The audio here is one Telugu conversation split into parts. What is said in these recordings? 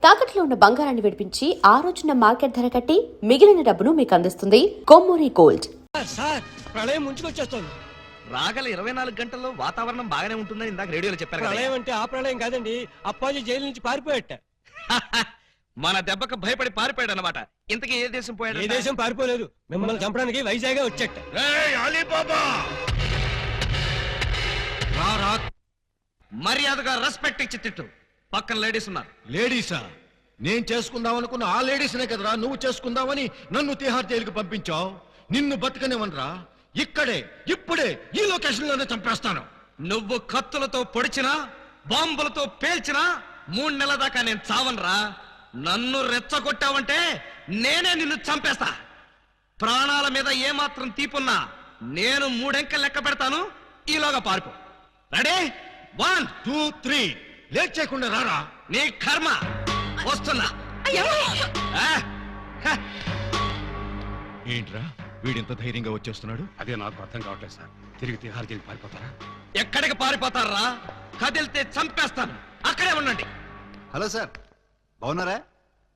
తాకట్లో ఉన్న బంగారాన్ని విడిపించి ఆ రోజున మార్కెట్ ధర కట్టి మిగిలిన డబ్బును మీకు అందిస్తుంది కొమ్మూరి గోల్డ్. సార్ ప్రళయం ముంచుకొచ్చేస్తోంది. రాగల 24 గంటల్లో వాతావరణం బాగానే ఉంటుందని ఇందాక రేడియోలో చెప్పారు కదా. ప్రళయం అంటే ఆ ప్రళయం కాదండి, అప్పాజీ జైలు నుంచి పారిపోయాట. మన దెబ్బకు భయపడి పారిపోయాడు అనమాట. ఇంతకీ ఏ దేశం పోయాడు? ఏ దేశం పారిపోలేదు, మిమ్మల్ని చంపడానికి వైజాగ్ వచ్చేట. మర్యాదగా రెస్పెక్ట్ ఇచ్చి తిట్టు. పక్కన లేడీస్ ఉన్నారు. లేడీసా? నేను చేసుకుందాం అనుకున్న ఆ లేడీస్నే కదరా నువ్వు చేసుకుందామని నన్ను తిహార్ జైలుకి పంపించావు. నిన్ను బతకనివనరా, ఇక్కడే ఇప్పుడే ఈ లొకేషన్ లోనే చంపేస్తాను. నువ్వు కత్తులతో పొడిచినా బాంబులతో పేల్చినా 3 నెలల దాకా నేను చావనరా. నన్ను రెచ్చగొట్టావంటే నేనే నిన్ను చంపేస్తా. ప్రాణాల మీద ఏమాత్రం తీపున్నా నేను 3 అంకెలు లెక్క పెడతాను. ఈలోగా పారిపో. రెడీ? 1 2 3. లేట్ చేయకుండా రారా. నీ కర్మ. వస్తున్నా. ఏంట్రా వీడింత ధైర్యంగా వచ్చేస్తున్నాడు? అదే నాకు అర్థం కావట్లేదు సార్. తిరిగి తిహార్ జైలు పారిపోతారా? ఎక్కడికి పారిపోతారా? కదిలితే చంపేస్తాను. అక్కడే ఉండండి. హలో సార్, బాగున్నారా?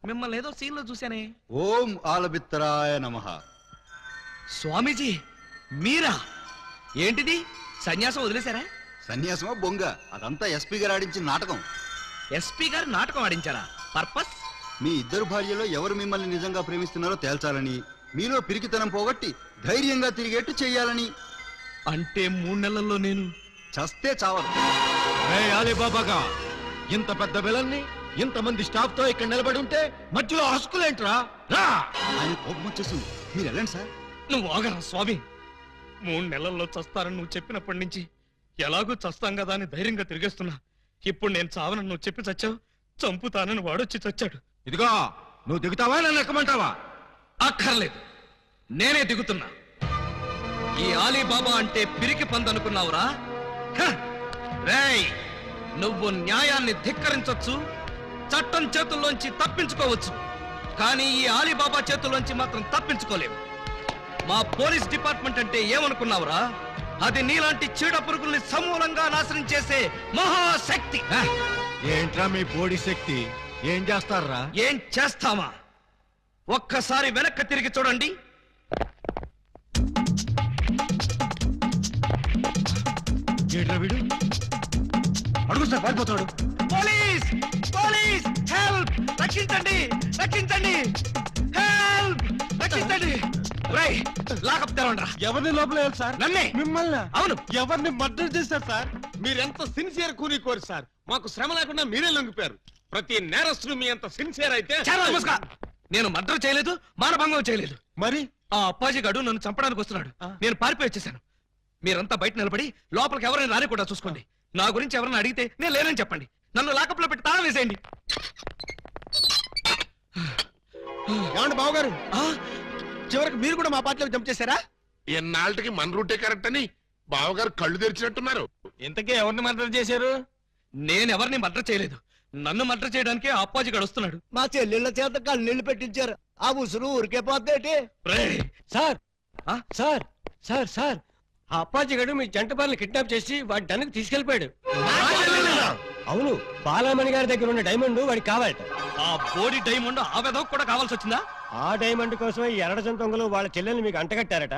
మిమ్మల్ని ఏదో సీన్ లో చూశానే. ఓం ఆలబిత్తరాయ నమః. స్వామీజీ మీరా? ఏంటిది, సన్యాసం వదిలేశారా? సన్యాసమా బొంగ, అదంతా ఎస్పీ గారు ఆడించిన నాటకం. ఎస్పీ గారు నాటకం ఆడించారా? పర్పస్? మీ ఇద్దరు భార్యలో ఎవరు మిమ్మల్ని నిజంగా ప్రేమిస్తున్నారో తేల్చాలని, మీలో పిరికితనం పోగొట్టి ధైర్యంగా తిరిగేట్టు చెయ్యాలని. అంటే 3 నెలల్లో నేను చస్తే చావరు. అలీబాబాగా ఇంత పెద్ద విలన్ని ఇంతమంది స్టాఫ్ తో ఇక్కడ నిలబడి ఉంటే మధ్యలో హస్కులేంట్రా? రా. ఆయన కోపం వచ్చేసింది, మీరు వెళ్ళండి సార్. నువ్వు ఆగరా స్వామి. 3 నెలల్లో చస్తానని నువ్వు చెప్పినప్పటి నుంచి ఎలాగూ చస్తాం కదా అని ధైర్యంగా తిరిగేస్తున్నా. ఇప్పుడు నేను చావనని నువ్వు చెప్పి చచ్చావు, చంపుతానని వాడొచ్చి చచ్చాడు. ఇదిగో నువ్వు దిగుతావా నన్ను ఎక్కమంటావా? అక్కర్లేదు, నేనే దిగుతున్నా. ఈ ఆలీబాబా అంటే పిరికి పందనుకున్నావురా? రేయ్, నువ్వు న్యాయాన్ని ధిక్కరించొచ్చు, చట్టం చేతుల్లోంచి తప్పించుకోవచ్చు, కానీ ఈ ఆలీబాబా చేతుల్లోంచి మాత్రం తప్పించుకోలేవు. మా పోలీస్ డిపార్ట్మెంట్ అంటే ఏమనుకున్నావురా? అది నీలాంటి చీడ పురుగుల్ని సమూలంగా నాశనం చేసే మహాశక్తి. ఏంట్రా మీ బోడి శక్తి? ఏం చేస్తారా? ఏం చేస్తామా? ఒక్కసారి వెనక్కి తిరిగి చూడండి. ఏంట్రా వీడు? అడుగు సార్, పారిపోతాడు. పోలీస్! పోలీస్! హెల్ప్! రక్షించండి! రక్షించండి! హెల్ప్! రక్షించండి! రేయ్, లాకప్ తెరవండ్రా. ఎవరిని లోపల సార్? నన్నే. మిమ్మల్ని? అవును. ఎవరిని మర్డర్ చేశారు సార్? మీరెంత సిన్సియర్ కూని సార్. మాకు శ్రమ లేకుండా మీరే లొంగిపోయారు. ప్రతి నేరస్తులు మీ అంత సిన్సియర్ అయితే. నమస్కారం. నేను మర్డర్ చేయలేదు, మానభంగం చేయలేదు. మరి ఆ అప్పాజీ గడు నన్ను చంపడానికి వస్తున్నాడు. నేను పారిపోయి వచ్చేసాను. మీరంతా బయట నిలబడి లోపలికి ఎవరైనా రాని కూడా చూసుకోండి. నా గురించి ఎవరైనా అడిగితే నేను లేనని చెప్పండి. నన్ను లాకప్ లో పెట్టి తాళం వేసేయండి. ఏమండి బావగారు, చివరికి మీరు కూడా మా పార్టీలోకి జంప్ చేశారా? ఎన్నాళ్ళకి మన రూటే కరెక్ట్ అని బావగారు కళ్ళు తెరిచినట్టున్నారు. ఇంతకే ఎవరిని మర్డర్ చేశారు? నేనెవరిని మర్డర్ చేయలేదు. నన్ను మర్డర్ చేయడానికి ఆ అప్పాజీ గడు వస్తున్నాడు. మా చెల్లెళ్ళ చేత కళ్ళనీళ్లు పెట్టించారు. ఆ ఉసురు ఊరికే పోతేటి. సార్ సార్ సార్ సార్ ఆ అప్పాజీ గడు మీ జంట పనులు కిడ్నాప్ చేసి వాడి డన్నుకు తీసుకెళ్లిపోయాడు. అవును, బాలామణి గారి దగ్గర ఉన్న డైమండ్ వాడికి కావాలట. ఆ బోడి డైమండ్ ఆ వెధవకు కూడా కావాల్సి వచ్చిందా? ఆ డైమండ్ కోసమే ఈ ఎర్రజం దొంగలు వాళ్ళ చెల్లెల్ని మీకు అంటగట్టారట.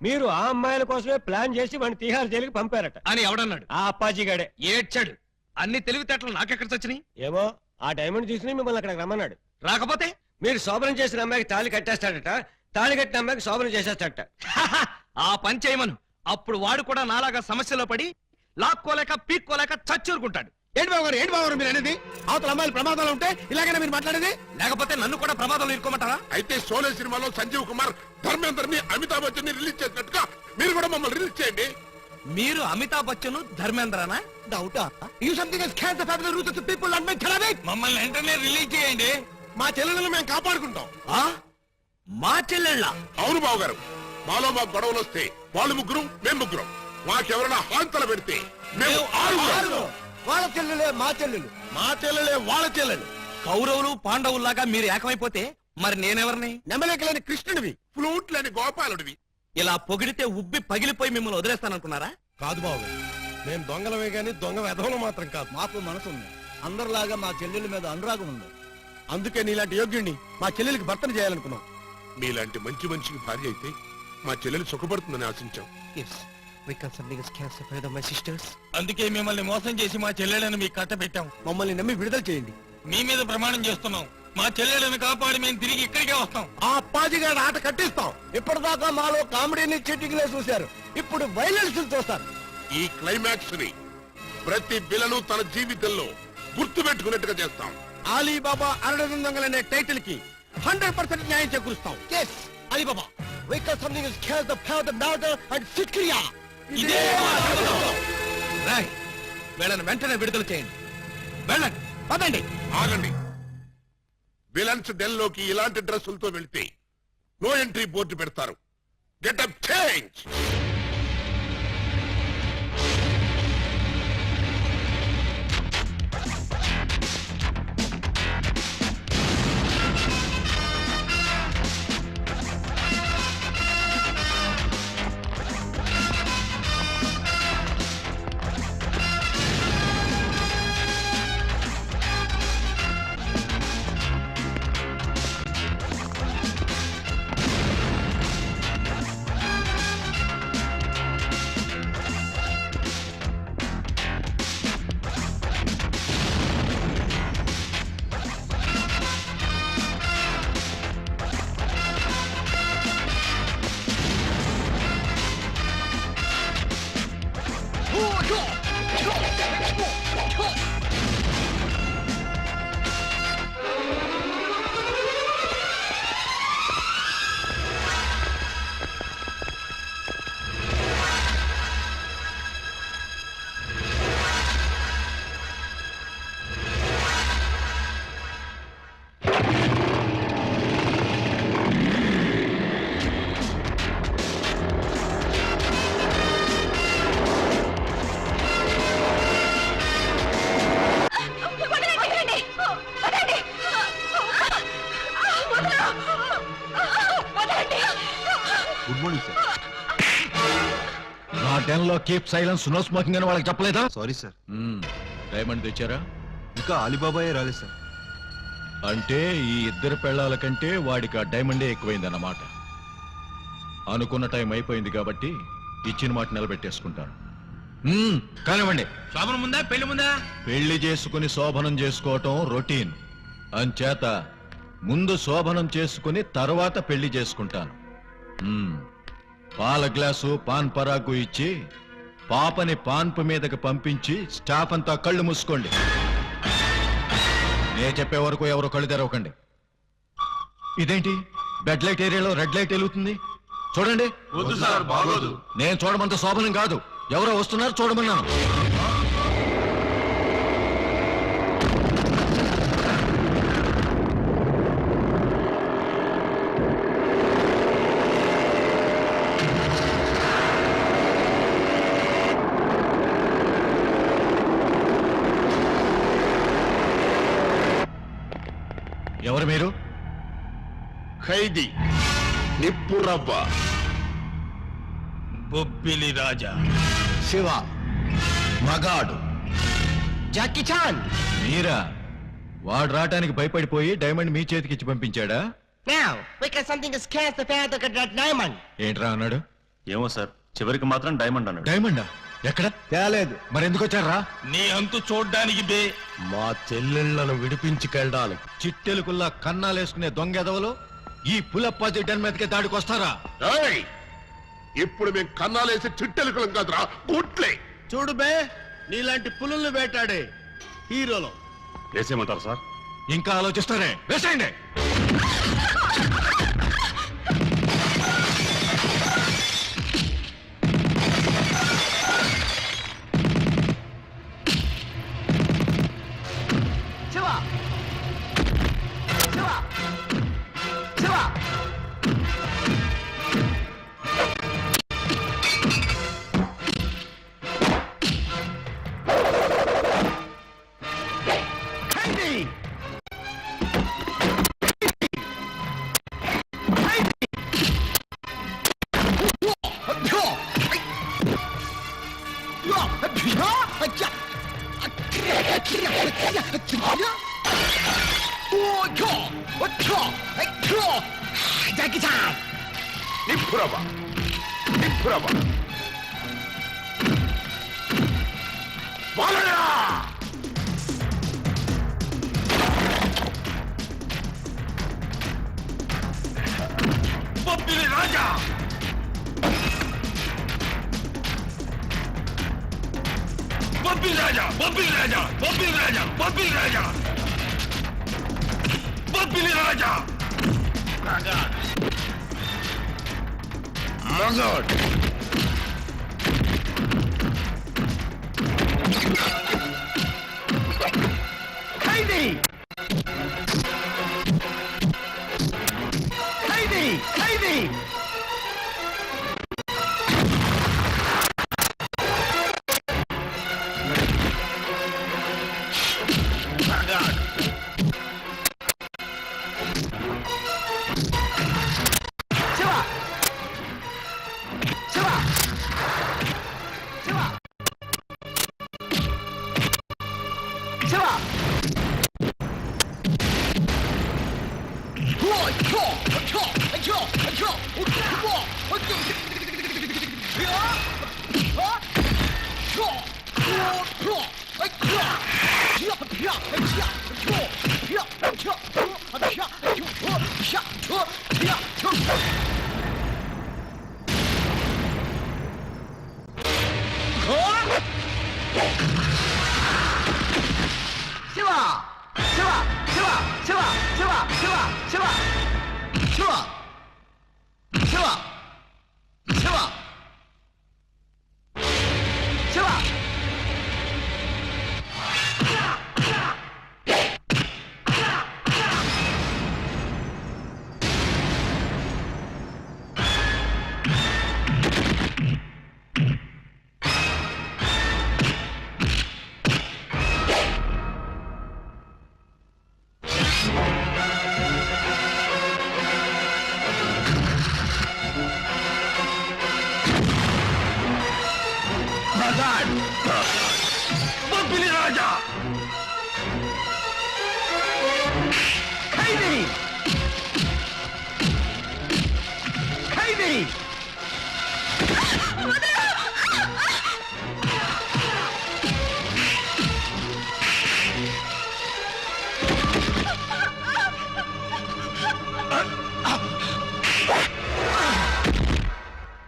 మీరు ఆ అమ్మాయిల కోసమే ప్లాన్ చేసి వాడిని తిహార్ జైలుకి పంపారట అని ఎవడన్నాడు? ఆ అప్పాజీ గడే. ఏడ్చాడు. అన్ని తెలివితేటలు నాకెక్కడ చచ్చినాయి? ఏమో, ఆ డైమండ్ తీసుకుని మిమ్మల్ని అక్కడికి రమ్మన్నాడు. రాకపోతే మీరు శోభనం చేసిన అమ్మాయికి తాళి కట్టేస్తాడట, తాళి కట్టిన అమ్మాయికి శోభనం చేసేస్తాడట. ఆ పని చేయమను. అప్పుడు వాడు కూడా నాలాగా సమస్యలో పడి లాక్కోలేక పీక్కోలేక చచ్చూరుకుంటాడు. ఏంటి బాబు గారు, ఏంటి బాబు గారు మీరు అనేది? అవతల అమ్మాయిలు ప్రమాదాలు ఉంటే ఇలాగైనా మీరు మాట్లాడేది? లేకపోతే నన్ను కూడా ప్రమాదంలో ఇరుకోమంటారా? అయితే షోలే సినిమాలో సంజీవ్ కుమార్ ధర్మేందర్ ని అమితాబ్ బచ్చన్ ని రిలీజ్ చేసినట్టుగా మీరు కూడా మమ్మల్ని రిలీజ్ చేయండి. మీరు అమితాబ్ బచ్చన్ ధర్మేంద్రనా? డౌటా? You something has scared the family roots of the people and made Khalid. మమ్మల్ని వెంటనే రిలీజ్ చేయండి. మా చెల్లెలను మేము కాపాడుకుంటాం. మా చెల్లెళ్ళ? అవును బావగారు, మాలో మాకు గొడవలు వస్తే వాళ్ళు ముగ్గురు, మేము ముగ్గురం. మాకెవరైనా హాంతలు పెడితే మేము 6. వాళ్ళ చెల్లెలే మా చెల్లెలు, మా చెల్లెలే వాళ్ళ చెల్లెలు. కౌరవులు పాండవుల్లాగా మీరు ఏకమైపోతే మరి నేనెవరిని? నెమలేకలేని కృష్ణుడివి, ఫ్లూట్ లేని గోపాలుడివి. ఇలా పొగిడితే ఉబ్బి పగిలిపోయి మిమ్మల్ని వదిలేస్తాననుకున్నారా? కాదు బాబు, మేము దొంగలమే గాని దొంగ వెధవలు మాత్రం కాదు. మాకు మనసు ఉంది. అందరిలాగా మా చెల్లెల మీద అనురాగం ఉంది. అందుకే నీలాంటి యోగ్యుణ్ణి మా చెల్లెలికి భర్తను చేయాలనుకున్నాం. మీలాంటి మంచి మనిషికి భార్య అయితే మా చెల్లెలు సుఖపడుతుందని ఆశించాం. అందుకే మిమ్మల్ని మోసం చేసి మా చెల్లెలను మీకు కట్టబెట్టాం. మమ్మల్ని నమ్మి విడుదల చేయండి. మీ మీద ప్రమాణం చేస్తున్నాం, మా చెల్లెలను కాపాడి మేము తిరిగి ఇక్కడికే వస్తాం. ఆ అప్పాజిగాడి ఆట కట్టిస్తాం. ఇప్పటిదాకా మాలో కామెడీని చీటింగ్లే చూశారు, ఇప్పుడు వైలెన్స్ చూస్తారు. ఈ క్లైమాక్స్ ని ప్రతి విలను తన జీవితంలో గుర్తు పెట్టుకున్నట్టుగా చేస్తాం. అలీబాబా అరడదం దొంగలనే టైటిల్ కి 100% న్యాయం చేకూరుస్తాం. అలీబాబా ఇదే మా సంకల్పం. రేయ్, వీళ్ళని వెంటనే విడుదల చేయండి. వెళ్ళండి, పదండి. ఆగండి. విలన్స్ డెల్ లోకి ఇలాంటి డ్రెస్సులతో వెళ్తే నో ఎంట్రీ బోర్డు పెడతారు. Getup change. Good morning sir. నా డెన్ లో కీప్ సైలెన్స్, నో స్మోకింగ్ అని వాళ్ళకి చెప్పలేదా? Sorry sir. డైమండ్ తెచ్చారా? ఇంకా అలీబాబాయే రాలేదు సార్. అంటే ఈ ఇద్దరు పెళ్ళాల కంటే వాడికి ఆ డైమండే ఎక్కువైందన్నమాట. అనుకున్న టైం అయిపోయింది కాబట్టి ఇచ్చిన మాట నిలబెట్టేసుకుంటాను. కానివ్వండి. శోభనం ముందా పెళ్లి ముందా? పెళ్లి చేసుకుని శోభనం చేసుకోవటం రొటీన్. అంచేత ముందు శోభనం చేసుకుని తర్వాత పెళ్లి చేసుకుంటాను. పాల గ్లాసు పాన్ పరాగు ఇచ్చి పాపని పాన్పు మీదకి పంపించి స్టాఫ్ అంతా కళ్ళు మూసుకోండి. నే చెప్పే వరకు ఎవరు కళ్ళు తెరవకండి. ఇదేంటి బెడ్ లైట్ ఏరియాలో రెడ్ లైట్ వెలుగుతుంది? చూడండి. వద్దు సార్, బాగోదు. నేను చూడమంత శోభనం కాదు, ఎవరో వస్తున్నారు చూడమన్నాను. ఎవరు మీరు? ఖైదీ నిప్పురవ్వ. బొబ్బిలి రాజా. శివ మగాడు. Jackie Chan. మీరా? వాడు రావటానికి భయపడిపోయి డైమండ్ మీ చేతికి ఇచ్చి పంపించాడా? Now, because something is cast the path of that diamond. ఏంట్రా అన్నాడు? ఏమో సార్, చివరికి మాత్రం డైమండ్ అన్నాడు. డైమండా? ఎక్కడ? తేలేదు. మరి ఎందుకు వచ్చారా? నీ అంతు చూడ్డానికి బే. మా చెల్లెళ్లను విడిపించుకెళ్ళడానికి. చిట్టెలుకుల్లా కన్నాలేసుకునే దొంగెదవలు ఈ పులప్పాజీ డన్ మీదకే దాడికి వస్తారా? ఏయ్! ఇప్పుడు మేము కన్నాలేసి చిట్టెలుకలం కాదురా, గుట్లే. చూడు బే, నీలాంటి పులుల్ని వేటాడే హీరోలో. వేసేయమంటారు సార్? ఇంకా ఆలోచిస్తారే? వేసేయండి. జాకీ చాన్ నిప్పురవ నిప్పురవ బాలయ్య బొబ్బిలి రాజా బొబ్బిలి రాజా బొబ్బిలి రాజా బొబ్బిలి రాజా బొబ్బిలి రాజా బొబ్బిలి రాజా మగాడ్ ఖైదీ ఖైదీ ఖైదీ బొబ్బిలి రాజా ఖైదీ ఖైదీ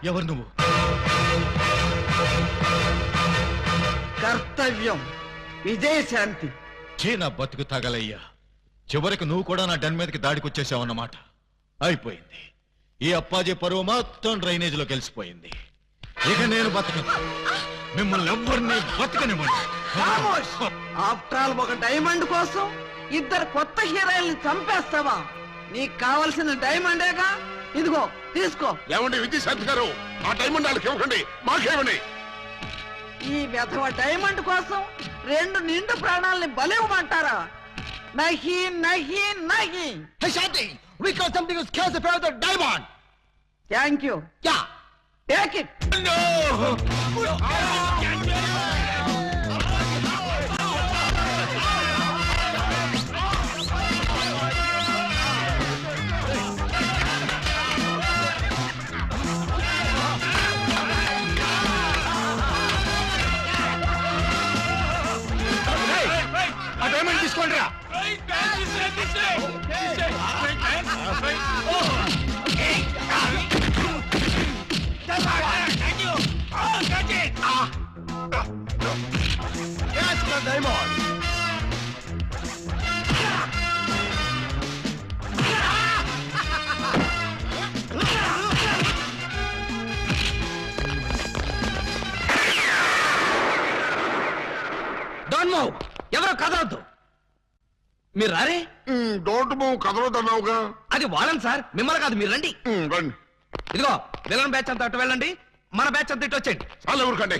ఎవరు నువ్వు? కర్తవ్యం విజయశాంతి. నా బతుకు తగలయ్యా. చివరికి నువ్వు కూడా నా డన్ మీదకి దాడికి వచ్చేసావన్నమాట. అయిపోయింది. ఈ అప్పాజీ పరువు మొత్తం డ్రైనేజ్ లో కలిసిపోయింది. ఇక నేను బతకను. మిమ్మల్ని ఎవ్వరిని బతకనివ్వండి. ఆఫ్టర్ ఆల్ ఒక డైమండ్ కోసం ఇద్దరు కొత్త హీరోయిల్ని చంపేస్తావా? నీకు కావలసిన డైమండేగా, ఇదిగో తీసుకో. ఏమండి విజయశాంతి గారు, ఆ డైమండ్ వాళ్ళకి ఇవ్వకండి, మాకేమండి. ఈ వెధవ డైమండ్ కోసం 2 నిండు ప్రాణాలని బలివ్వమంటారా? నహి నహి నహి. Hey Shanti, we got something to scare the the diamond. Thank you. Yeah. Take it. ఆ డైమండ్ తీసుకోండి రా. Don't move. ఎవరో కదలొద్దు. మీరు రారే. డోంట్ మూవ్ కదలొద్దన్నావుగా. అది వాళ్ళని సార్, మిమ్మల్ని కాదు. మీరు రండి. రండి. ఇదిగో విలన్ బ్యాచ్ అంతా అటు వెళ్ళండి, మన బ్యాచ్ అంతా ఇటు వచ్చేయండి. చాలా ఊరుకండి.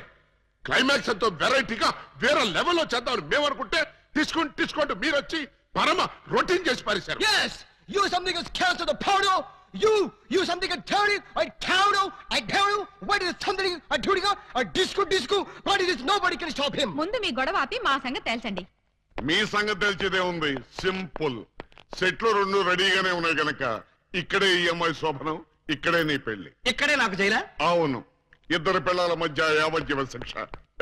క్లైమాక్స్ ఎంతో వెరైటీగా వేరే లెవెల్లో చేద్దామని మేము అనుకుంటే తీసుకుంటూ మీరు వచ్చి పరమ రొటీన్ చేసి పారేశారు. Yes, you something is cancer the powder. You something a dirty. I counter. What is something a dirty? A disco. What is this? Nobody can stop him. ముందు మీ గొడవ ఆపి మా సంగతి తేల్చండి. మీ సంగతి తెలిసేదే ఉంది. సింపుల్. సెట్లు రెండు రెడీగానే ఉన్నాయి గనక ఇక్కడే ఈ అమ్మాయి శోభనం, ఇక్కడే నీ పెళ్లి. ఇక్కడే నాకు జైలా? అవును, ఇద్దరు పిల్లల మధ్య యావజ్జీవ శిక్ష.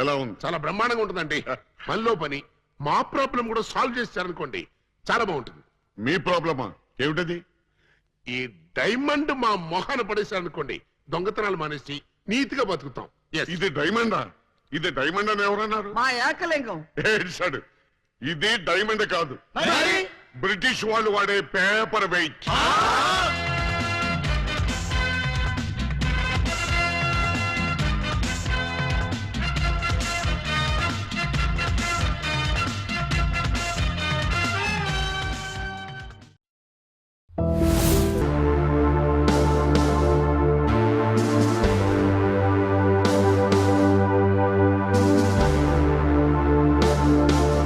ఎలా ఉంది? చాలా బ్రహ్మాండంగా ఉంటుందండి. పనిలో పని మా ప్రాబ్లం కూడా సాల్వ్ చేస్తారనుకోండి, చాలా బాగుంటుంది. మీ ప్రాబ్లమా ఏమిటది? ఈ డైమండ్ మా మొహాన పడేశారనుకోండి, దొంగతనాలు మానేసి నీతిగా బతుకుతాం. Yes. ఇది డైమండా? ఇది డైమండ్ అని ఎవరన్నారు? మా ఏకలింగం. ఏడ్చాడు. ఇది డైమండ్ కాదు, బ్రిటిష్ వాళ్ళు వాడే పేపర్ వెయిట్.